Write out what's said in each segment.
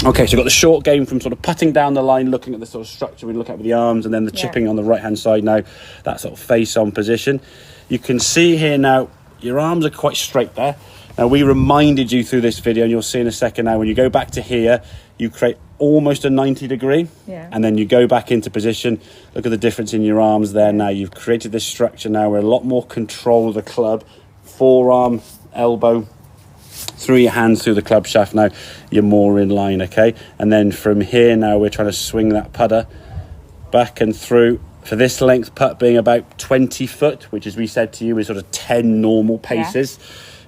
Okay, so we've got the short game from sort of putting down the line, looking at the sort of structure we look at with the arms, and then the chipping on the right-hand side now, that sort of face-on position. You can see here now, your arms are quite straight there. Now, we reminded you through this video, and you'll see in a second now, when you go back to here, you create almost a 90 degree, and then you go back into position. Look at the difference in your arms there now. You've created this structure now with a lot more control of the club, forearm, elbow, through your hands through the club shaft. Now you're more in line, okay? And then from here now, we're trying to swing that putter back and through. For this length putt being about 20 foot, which as we said to you is sort of 10 normal paces,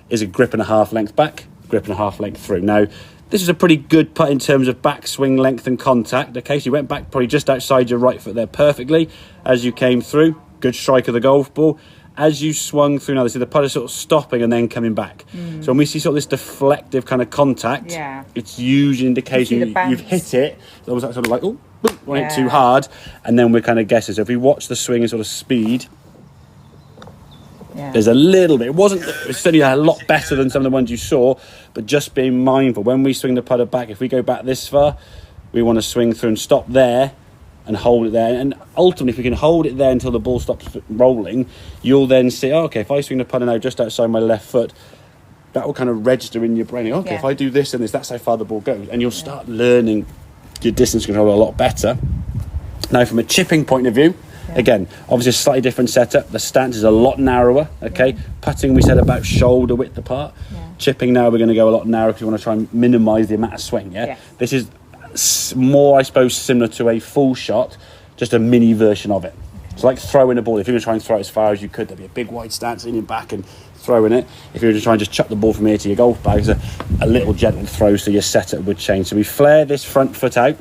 is a grip and a half length back, grip and a half length through. Now, this is a pretty good putt in terms of backswing length and contact, okay? So you went back probably just outside your right foot there perfectly as you came through. Good strike of the golf ball. As you swung through, now, see the putter sort of stopping and then coming back. So when we see sort of this deflective kind of contact, it's usually an indication you've hit it. It's almost like sort of like, oh, went too hard, and then we're kind of guessing. So if we watch the swing and sort of speed, there's a little bit. It's certainly a lot better than some of the ones you saw, but just being mindful when we swing the putter back. If we go back this far, we want to swing through and stop there and hold it there. And ultimately, if we can hold it there until the ball stops rolling, you'll then see, oh, okay, if I swing the putter now just outside my left foot, that will kind of register in your brain. Okay, if I do this and this, that's how far the ball goes, and you'll start learning your distance control a lot better. Now, from a chipping point of view, again, obviously a slightly different setup. The stance is a lot narrower, okay? Putting, we said about shoulder width apart. Chipping now, we're going to go a lot narrower because we want to try and minimise the amount of swing, This is more, I suppose, similar to a full shot, just a mini version of it. It's like throwing a ball. If you were to try and throw it as far as you could, there'd be a big wide stance in your back and throwing it. If you were to try and just chuck the ball from here to your golf bag, it's a little gentle throw, so your setup would change. So we flare this front foot out.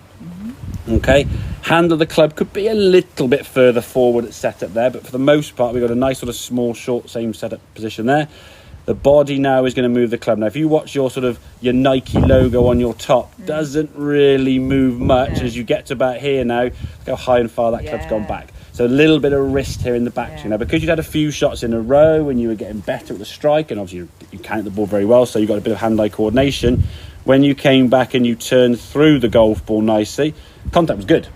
Okay, hand of the club could be a little bit further forward at setup there, but for the most part, we've got a nice sort of small, short, same setup position there. The body now is going to move the club. Now, if you watch your Nike logo on your top, doesn't really move much as you get to about here now. Look how high and far that club's gone back. So a little bit of wrist here in the back. Now, because you'd had a few shots in a row and you were getting better at the strike, and obviously you count the ball very well, so you got a bit of hand-eye coordination. When you came back and you turned through the golf ball nicely, contact was good,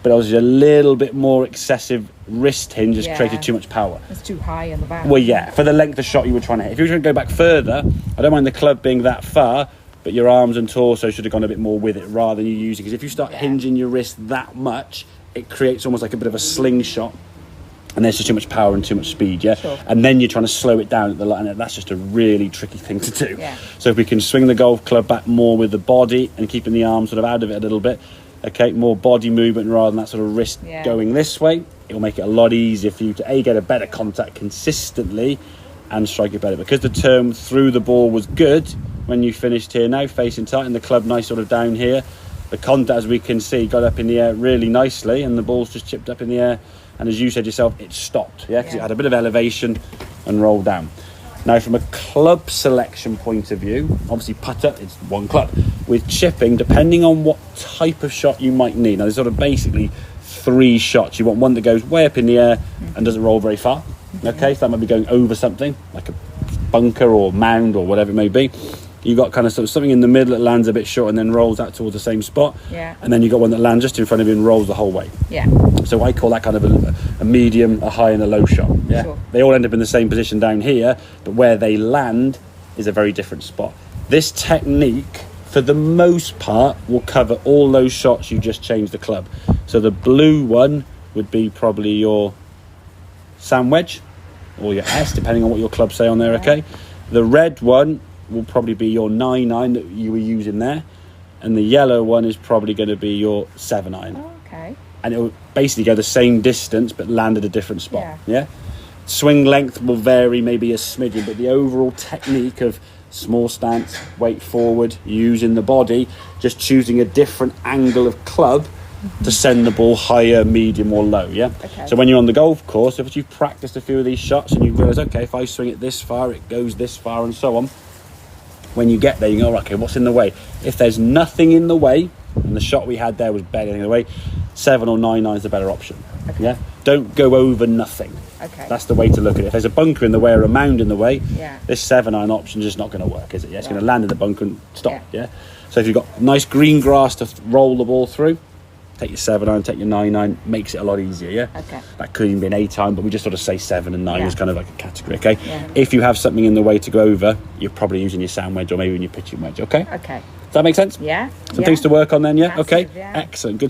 but obviously a little bit more excessive wrist hinge has created too much power. It's too high in the back. Well, for the length of shot you were trying to hit. If you were trying to go back further, I don't mind the club being that far, but your arms and torso should have gone a bit more with it rather than you using. Because if you start hinging your wrist that much, it creates almost like a bit of a slingshot. And there's just too much power and too much speed, and then you're trying to slow it down at the line, and that's just a really tricky thing to do. So if we can swing the golf club back more with the body and keeping the arm sort of out of it a little bit, okay, more body movement rather than that sort of wrist going this way, it'll make it a lot easier for you to get a better contact consistently and strike it better. Because the turn through the ball was good when you finished here now, facing tight, and the club nice sort of down here, the contact, as we can see, got up in the air really nicely, and the ball's just chipped up in the air. And as you said yourself, it stopped, because it had a bit of elevation and rolled down. Now, from a club selection point of view, obviously putter, it's one club. With chipping, depending on what type of shot you might need. Now, there's sort of basically 3 shots. You want one that goes way up in the air and doesn't roll very far. Okay, so that might be going over something, like a bunker or mound or whatever it may be. You've got kind of something in the middle that lands a bit short and then rolls out towards the same spot. And then you've got one that lands just in front of you and rolls the whole way. So I call that kind of a medium, a high and a low shot. They all end up in the same position down here, but where they land is a very different spot. This technique, for the most part, will cover all those shots you just changed the club. So the blue one would be probably your sand wedge or your S, depending on what your clubs say on there, okay? The red one will probably be your 9-iron that you were using there, and the yellow one is probably going to be your 7-iron. And it will basically go the same distance but land at a different spot. Swing length will vary maybe a smidgen, but the overall technique of small stance, weight forward, using the body, just choosing a different angle of club to send the ball higher, medium or low. So when you're on the golf course, if you've practiced a few of these shots and you realise, okay, if I swing it this far, it goes this far and so on, when you get there, you go, okay, what's in the way? If there's nothing in the way, and the shot we had there was barely in the way, 7 or 9 irons is the better option. Don't go over nothing. Okay. That's the way to look at it. If there's a bunker in the way or a mound in the way, Yeah. this 7-iron option is just not going to work, is it? Yeah, it's going to land in the bunker and stop. Yeah. Yeah. So if you've got nice green grass to roll the ball through, take your 7-iron, take your 9-iron, makes it a lot easier. Yeah. Okay. That could even be an 8-iron, but we just sort of say 7 and 9 Yeah. is kind of like a category. Okay. Yeah. If you have something in the way to go over, you're probably using your sand wedge or maybe even your pitching wedge. Okay. Okay. Does that make sense? Yeah. Some things to work on then. Yeah. Massive, Okay. yeah. Excellent. Good.